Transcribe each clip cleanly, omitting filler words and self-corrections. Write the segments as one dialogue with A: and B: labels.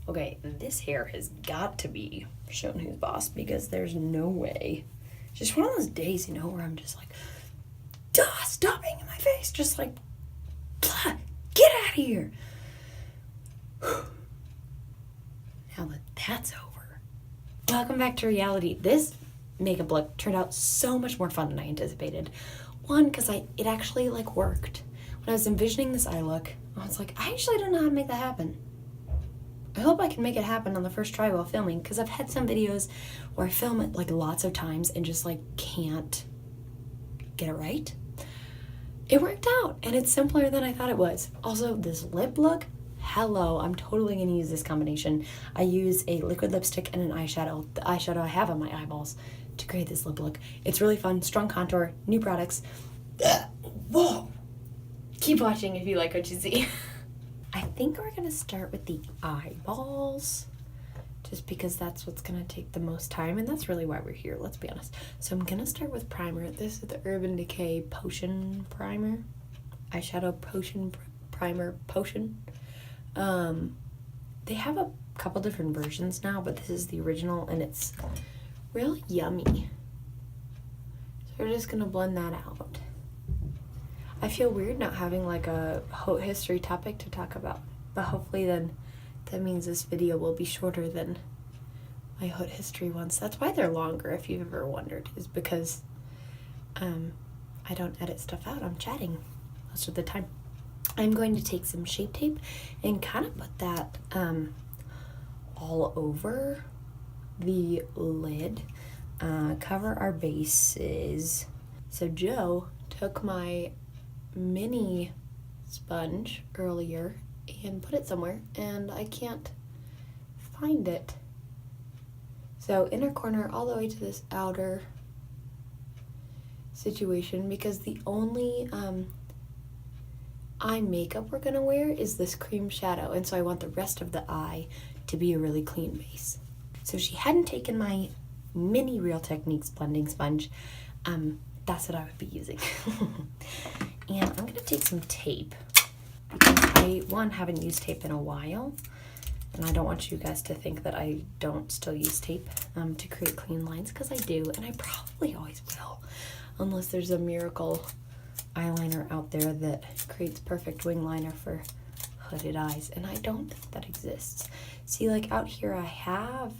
A: Okay, this hair has got to be shown who's boss because there's no way. Just one of those days, you know, where I'm just like, duh, stop being in my face. Just like, blah, get out of here. Now that that's over. Welcome back to reality. This makeup look turned out so much more fun than I anticipated. One, because it actually like worked. When I was envisioning this eye look, I was like, I actually don't know how to make that happen. I hope I can make it happen on the first try while filming, because I've had some videos where I film it like lots of times and just like can't get it right. It worked out, and it's simpler than I thought it was. Also, this lip look, hello, I'm totally going to use this combination. I use a liquid lipstick and an eyeshadow, the eyeshadow I have on my eyeballs, to create this lip look. It's really fun, strong contour, new products. Whoa! Keep watching if you like what you see. I think we're going to start with the eyeballs, just because that's what's going to take the most time, and that's really why we're here, let's be honest. So I'm going to start with primer. This is the Urban Decay Potion Primer. Eyeshadow Potion Primer Potion. They have a couple different versions now, but this is the original, and it's really yummy. So we're just going to blend that out. I feel weird not having like a haute history topic to talk about, but hopefully then that means this video will be shorter than my haute history ones. That's why they're longer, if you've ever wondered, is because I don't edit stuff out. I'm chatting most of the time. I'm going to take some Shape Tape and kind of put that all over the lid. Cover our bases. So Joe took my mini sponge earlier and put it somewhere, and I can't find it. So inner corner all the way to this outer situation, because the only eye makeup we're gonna wear is this cream shadow, and so I want the rest of the eye to be a really clean base. So she hadn't taken my mini Real Techniques blending sponge. That's what I would be using. And I'm gonna take some tape, because I, one, haven't used tape in a while, and I don't want you guys to think that I don't still use tape to create clean lines, because I do, and I probably always will, unless there's a miracle eyeliner out there that creates perfect wing liner for hooded eyes, and I don't think that exists. See, like out here I have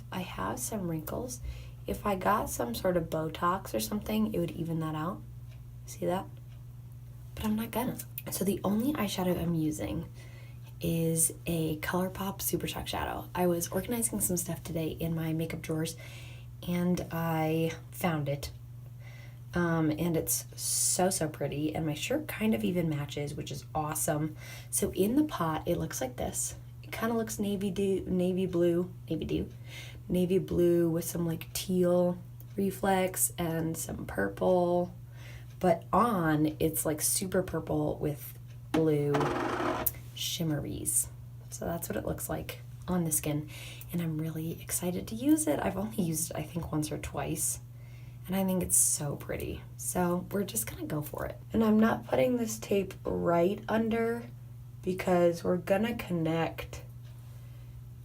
A: some wrinkles. If I got some sort of Botox or something, it would even that out. See that? But I'm not gonna. So the only eyeshadow I'm using is a ColourPop Super Shock Shadow. I was organizing some stuff today in my makeup drawers, and I found it. And it's so pretty, and my shirt kind of even matches, which is awesome. So in the pot, it looks like this. It kind of looks navy blue with some like teal reflex and some purple. But on, it's like super purple with blue shimmeries. So that's what it looks like on the skin. And I'm really excited to use it. I've only used it, I think, once or twice. And I think it's so pretty. So we're just gonna go for it. And I'm not putting this tape right under, because we're gonna connect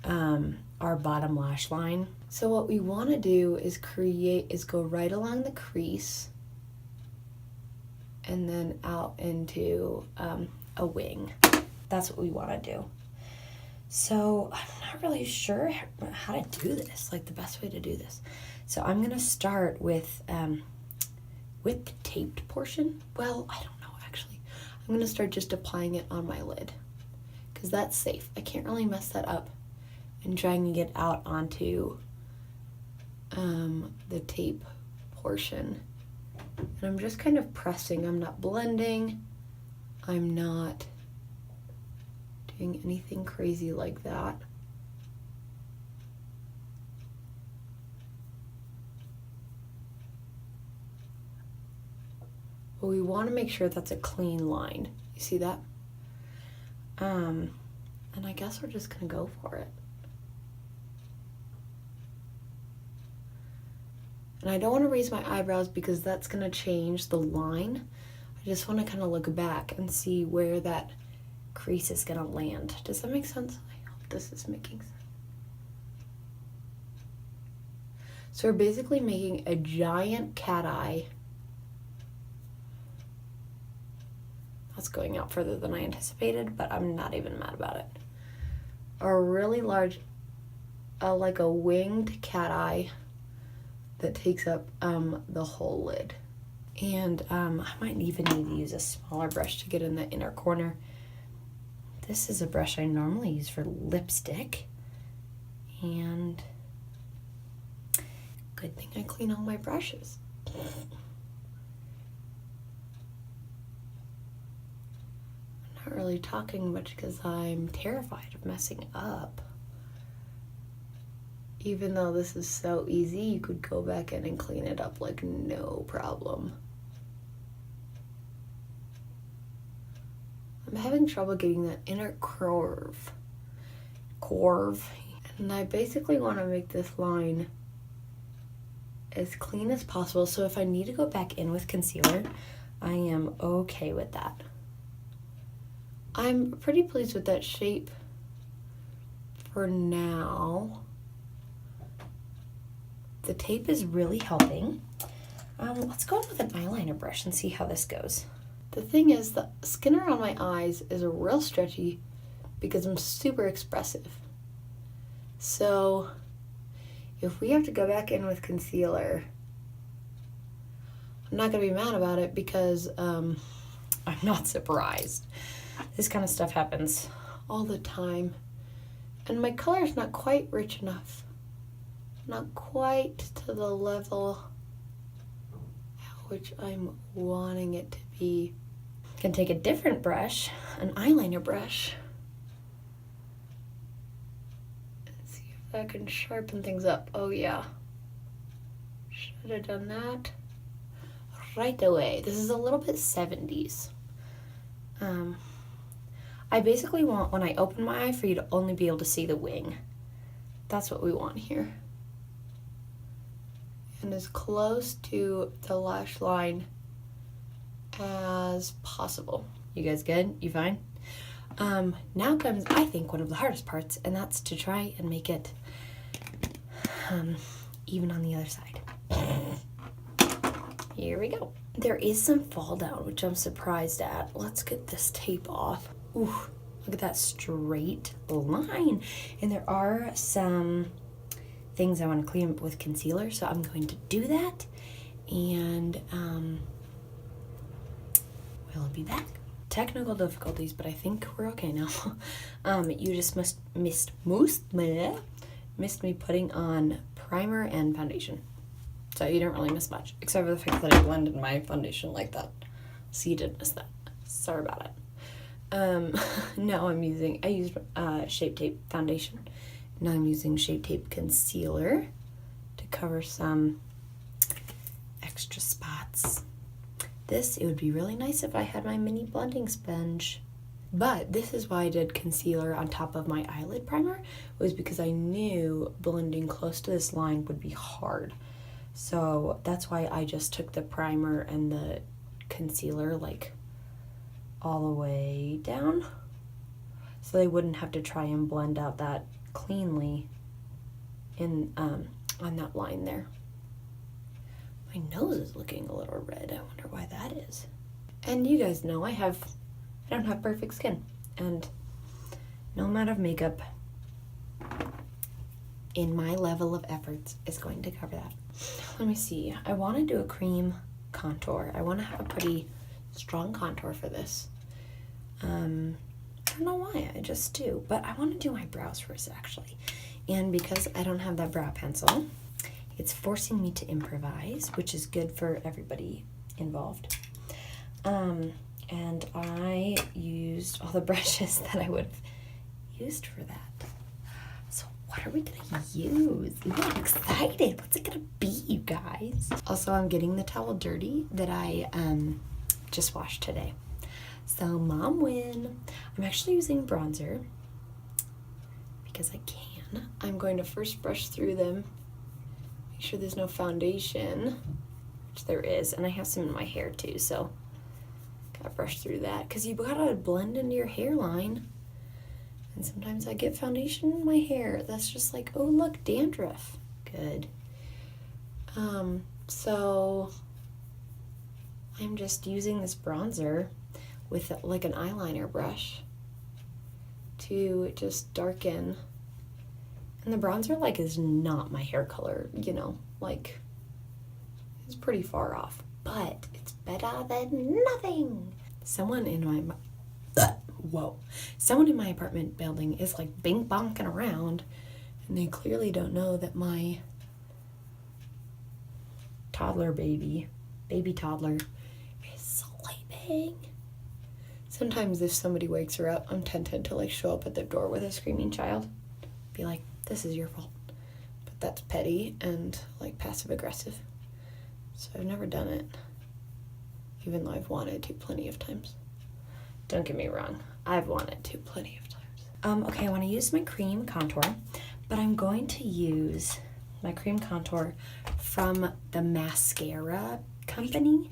A: our bottom lash line. So what we wanna do is go right along the crease and then out into a wing. That's what we want to do. So I'm not really sure how to do this, like the best way to do this. So I'm gonna start with the taped portion. Well, I don't know actually. I'm gonna start just applying it on my lid, because that's safe. I can't really mess that up and trying to get out onto the tape portion. And I'm just kind of pressing. I'm not blending. I'm not doing anything crazy like that. But we want to make sure that's a clean line. You see that? And I guess we're just gonna go for it. And I don't want to raise my eyebrows because that's going to change the line. I just want to kind of look back and see where that crease is going to land. Does that make sense? I hope this is making sense. So we're basically making a giant cat eye. That's going out further than I anticipated, but I'm not even mad about it. A really large, like a winged cat eye that takes up the whole lid. And I might even need to use a smaller brush to get in the inner corner. This is a brush I normally use for lipstick. And good thing I clean all my brushes. I'm not really talking much because I'm terrified of messing up. Even though this is so easy, you could go back in and clean it up like no problem. I'm having trouble getting that inner curve. And I basically want to make this line as clean as possible. So if I need to go back in with concealer, I am okay with that. I'm pretty pleased with that shape for now. The tape is really helping. Let's go in with an eyeliner brush and see how this goes. The thing is, the skin around my eyes is real stretchy because I'm super expressive. So if we have to go back in with concealer, I'm not gonna be mad about it because I'm not surprised. This kind of stuff happens all the time. And my color is not quite rich enough. Not quite to the level at which I'm wanting it to be. I can take a different brush, an eyeliner brush, and see if that can sharpen things up. Oh yeah, should have done that right away. This is a little bit 70s. I basically want, when I open my eye, for you to only be able to see the wing. That's what we want here. And as close to the lash line as possible. You guys good? You fine? Now comes, I think, one of the hardest parts, and that's to try and make it even on the other side. Here we go. There is some fall down, which I'm surprised at. Let's get this tape off. Ooh, look at that straight line. And there are some things I want to clean up with concealer, so I'm going to do that. And we'll be back. Technical difficulties, but I think we're okay now. You just missed me putting on primer and foundation. So you didn't really miss much, except for the fact that I blended my foundation like that. So you did miss that. Sorry about it. Now I used Shape Tape foundation. Now I'm using Shape Tape concealer to cover some extra spots. It would be really nice if I had my mini blending sponge. But this is why I did concealer on top of my eyelid primer, was because I knew blending close to this line would be hard. So that's why I just took the primer and the concealer like all the way down, so they wouldn't have to try and blend out that cleanly in on that line there. My nose is looking a little red. I wonder why that is. And you guys know I don't have perfect skin, and no amount of makeup in my level of efforts is going to cover that. Let me see. I want to do a cream contour. I want to have a pretty strong contour for this. I don't know why, I just do. But I want to do my brows first, actually. And because I don't have that brow pencil, it's forcing me to improvise, which is good for everybody involved. And I used all the brushes that I would have used for that. So what are we gonna use? Ooh, I'm excited. What's it gonna be, you guys? Also, I'm getting the towel dirty that I just washed today. So mom win. I'm actually using bronzer because I can. I'm going to first brush through them, make sure there's no foundation, which there is, and I have some in my hair too, so gotta brush through that because you gotta blend into your hairline. And sometimes I get foundation in my hair. That's just like, oh look, dandruff. Good. So I'm just using this bronzer with like an eyeliner brush to just darken. And the bronzer like is not my hair color, you know, like it's pretty far off, but it's better than nothing. Someone in my apartment building is like bing bonking around, and they clearly don't know that my baby toddler is sleeping. Sometimes if somebody wakes her up, I'm tempted to like show up at their door with a screaming child. Be like, this is your fault. But that's petty and like passive aggressive. So I've never done it, even though I've wanted to plenty of times. Don't get me wrong, I've wanted to plenty of times. Okay, I want to use my cream contour, but I'm going to use my cream contour from the mascara company.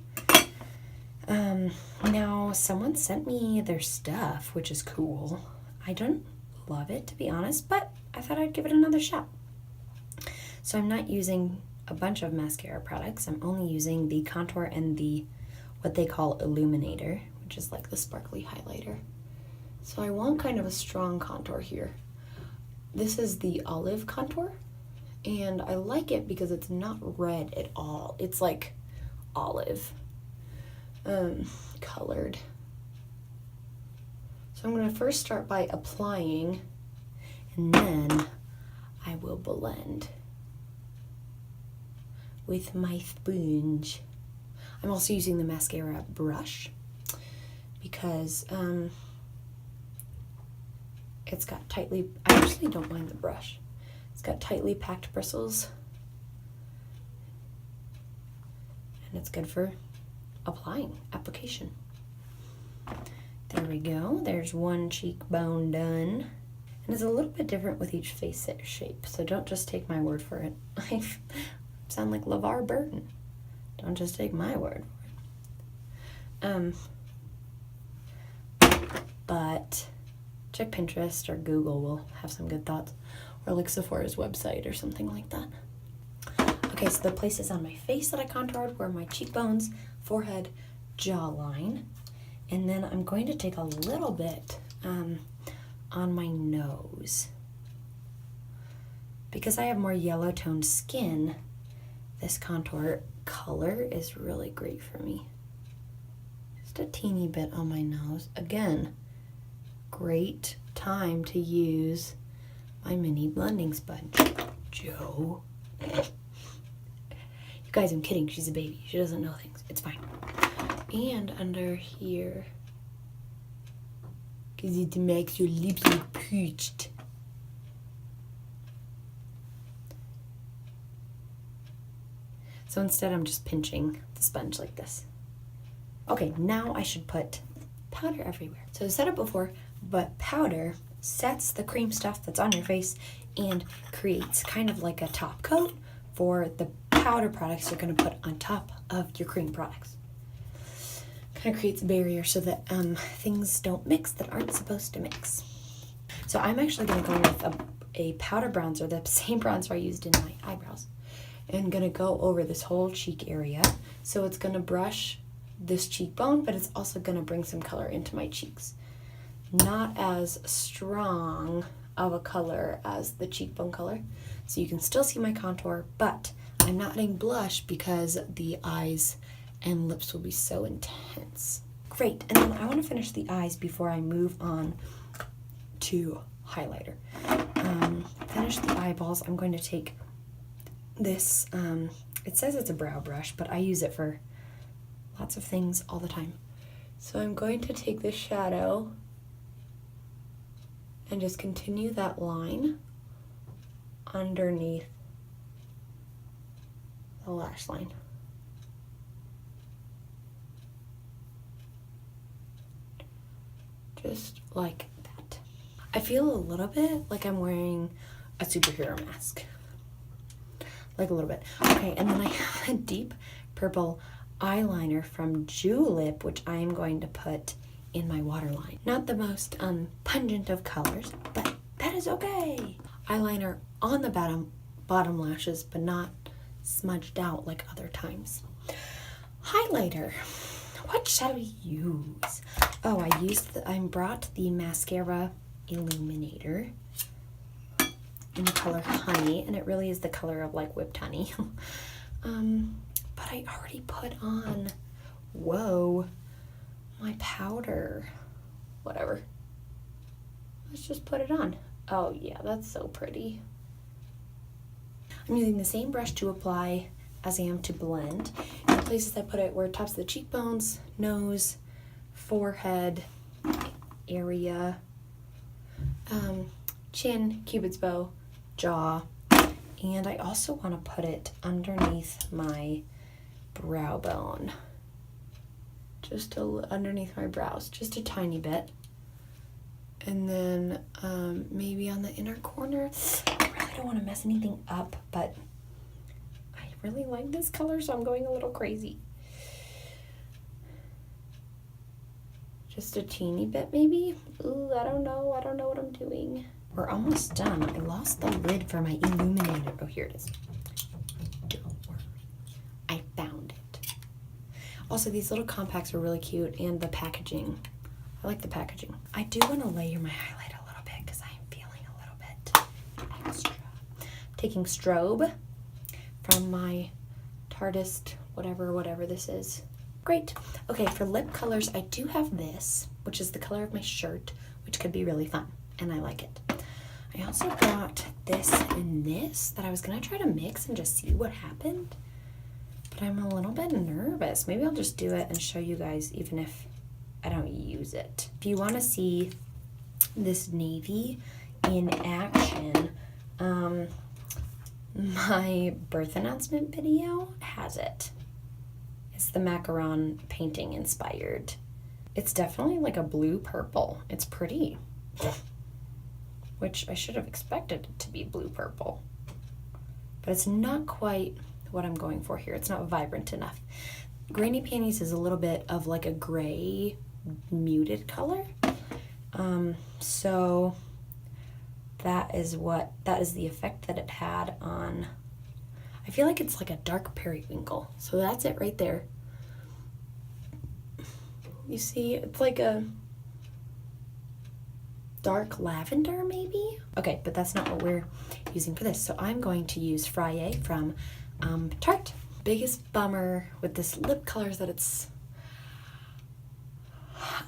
A: Now someone sent me their stuff, which is cool. I don't love it, to be honest, but I thought I'd give it another shot. So I'm not using a bunch of mascara products. I'm only using the contour and the what they call illuminator, which is like the sparkly highlighter. So I want kind of a strong contour here. This is the olive contour, and I like it because it's not red at all. It's like olive colored. So I'm going to first start by applying, and then I will blend with my sponge. I'm also using the mascara brush because it's got tightly, I actually don't mind the brush. It's got tightly packed bristles, and it's good for application. There we go. There's one cheekbone done. And it's a little bit different with each face shape, so don't just take my word for it. I sound like LeVar Burton. Don't just take my word for it. But check Pinterest or Google will have some good thoughts, or like Sephora's website or something like that. Okay, so the places on my face that I contoured were my cheekbones, forehead, jawline, and then I'm going to take a little bit on my nose. Because I have more yellow toned skin, this contour color is really great for me. Just a teeny bit on my nose. Again, great time to use my mini blending sponge. Joe. You guys, I'm kidding. She's a baby. She doesn't know things. It's fine. And under here, because it makes your lips look pooched. So instead, I'm just pinching the sponge like this. Okay, now I should put powder everywhere. So I said it before, but powder sets the cream stuff that's on your face and creates kind of like a top coat for the powder products you're going to put on top of your cream products. Kind of creates a barrier so that things don't mix that aren't supposed to mix. So I'm actually going to go with a powder bronzer, the same bronzer I used in my eyebrows, and going to go over this whole cheek area. So it's going to brush this cheekbone, but it's also going to bring some color into my cheeks. Not as strong of a color as the cheekbone color, so you can still see my contour, but I'm not adding blush because the eyes and lips will be so intense. Great, and then I want to finish the eyes before I move on to highlighter. Finish the eyeballs. I'm going to take this, it says it's a brow brush, but I use it for lots of things all the time. So I'm going to take this shadow and just continue that line underneath the lash line. Just like that. I feel a little bit like I'm wearing a superhero mask. Like a little bit. Okay, and then I have a deep purple eyeliner from Julep, which I am going to put in my waterline. Not the most pungent of colors, but that is okay. Eyeliner on the bottom lashes, but not smudged out like other times. Highlighter. What shall we use? Oh, I brought the mascara illuminator in the color Honey, and it really is the color of like whipped honey. But I already put on, whoa, my powder. Whatever. Let's just put it on. Oh yeah, that's so pretty. I'm using the same brush to apply as I am to blend. And the places I put it were tops of the cheekbones, nose, forehead area, chin, cupid's bow, jaw, and I also want to put it underneath my brow bone. Just underneath my brows, just a tiny bit. And then maybe on the inner corner. I really don't want to mess anything up, but I really like this color, so I'm going a little crazy. Just a teeny bit, maybe? Ooh, I don't know what I'm doing. We're almost done. I lost the lid for my illuminator. Oh, here it is. Don't worry. I found it. Also, these little compacts are really cute, and the packaging. I like the packaging. I do want to layer my highlight a little bit because I'm feeling a little bit extra. Taking Strobe from my Tartist, whatever this is. Great. Okay, for lip colors, I do have this, which is the color of my shirt, which could be really fun, and I like it. I also got this and this that I was going to try to mix and just see what happened, but I'm a little bit nervous. Maybe I'll just do it and show you guys even if I don't use it. If you want to see this navy in action, my birth announcement video has it. It's the macaron painting inspired. It's definitely like a blue purple. It's pretty, which I should have expected it to be blue purple, but it's not quite what I'm going for here. It's not vibrant enough. Granny Panties is a little bit of like a gray muted color, so that is the effect that it had on. I feel like it's like a dark periwinkle, so that's it right there. You see, it's like a dark lavender maybe. Okay, but that's not what we're using for this, so I'm going to use Fraye from Tarte. Biggest bummer with this lip color is that it's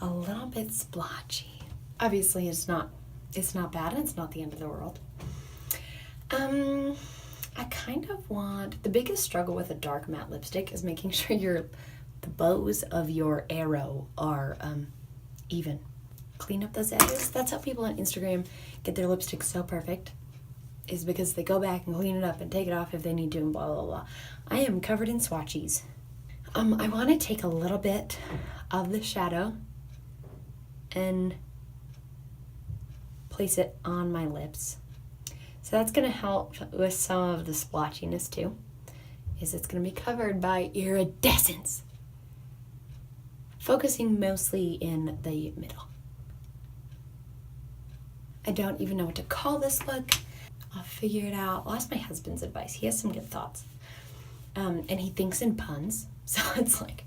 A: a little bit splotchy. Obviously it's not bad, and it's not the end of the world. I kind of want, the biggest struggle with a dark matte lipstick is making sure the bows of your arrow are even. Clean up those edges. That's how people on Instagram get their lipstick so perfect, is because they go back and clean it up and take it off if they need to and blah, blah, blah. I am covered in swatchies. I want to take a little bit of the shadow and place it on my lips. So that's going to help with some of the splotchiness too, is it's going to be covered by iridescence. Focusing mostly in the middle. I don't even know what to call this look. I'll figure it out. I'll ask my husband's advice. He has some good thoughts. And he thinks in puns. So it's like,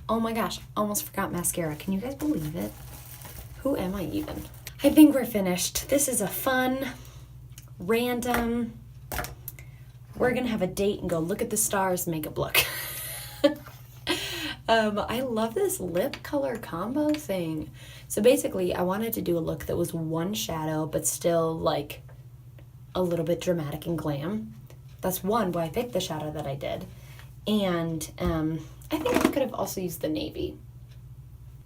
A: oh my gosh, almost forgot mascara. Can you guys believe it? Who am I even? I think we're finished. This is a fun, random, we're gonna have a date and go look at the stars makeup look. I love this lip color combo thing. So basically I wanted to do a look that was one shadow but still like a little bit dramatic and glam. That's one why I picked the shadow that I did. And I think I could have also used the navy.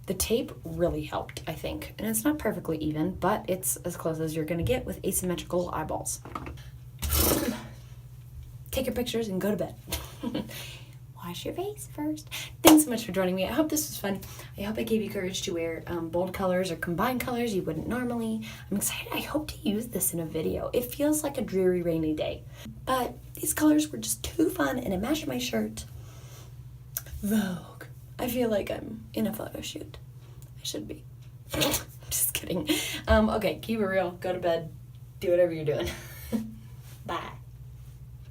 A: The tape really helped, I think. And it's not perfectly even, but it's as close as you're gonna get with asymmetrical eyeballs. Take your pictures and go to bed. Wash your face first. Thanks so much for joining me. I hope this was fun. I hope I gave you courage to wear bold colors or combine colors you wouldn't normally. I'm excited. I hope to use this in a video. It feels like a dreary rainy day, but these colors were just too fun and it matched my shirt. Vogue. I feel like I'm in a photo shoot. I should be. Just kidding. Okay, keep it real. Go to bed. Do whatever you're doing.